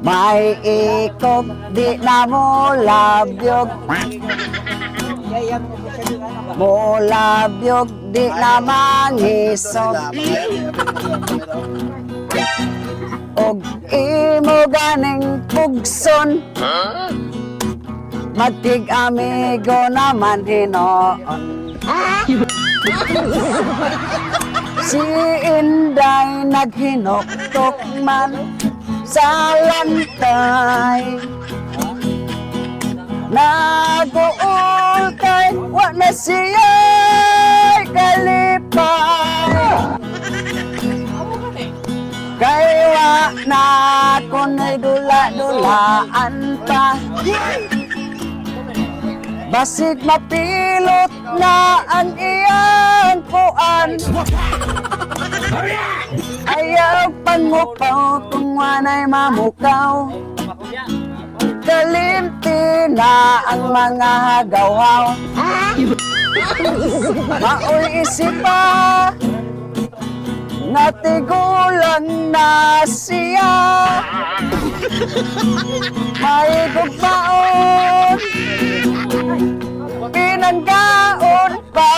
May ikog di na mo labyog. Mo labyog di na mangisog. Og imo ganing pugson. Matig amigo naman hinoon. Si Inday naghinuktok man sa lantay. Nag-uul kay wa na siya'y kalipay. Kay wa na kunay dula-dulaan pa. Basig mapilot na ang iyang kuan. Ayaw pangupaw kung wanay mamukaw. Kalimti na ang mga hagawaw. Maoy isipa nga tigulang na siya. May gugmaon pinanggaon pa.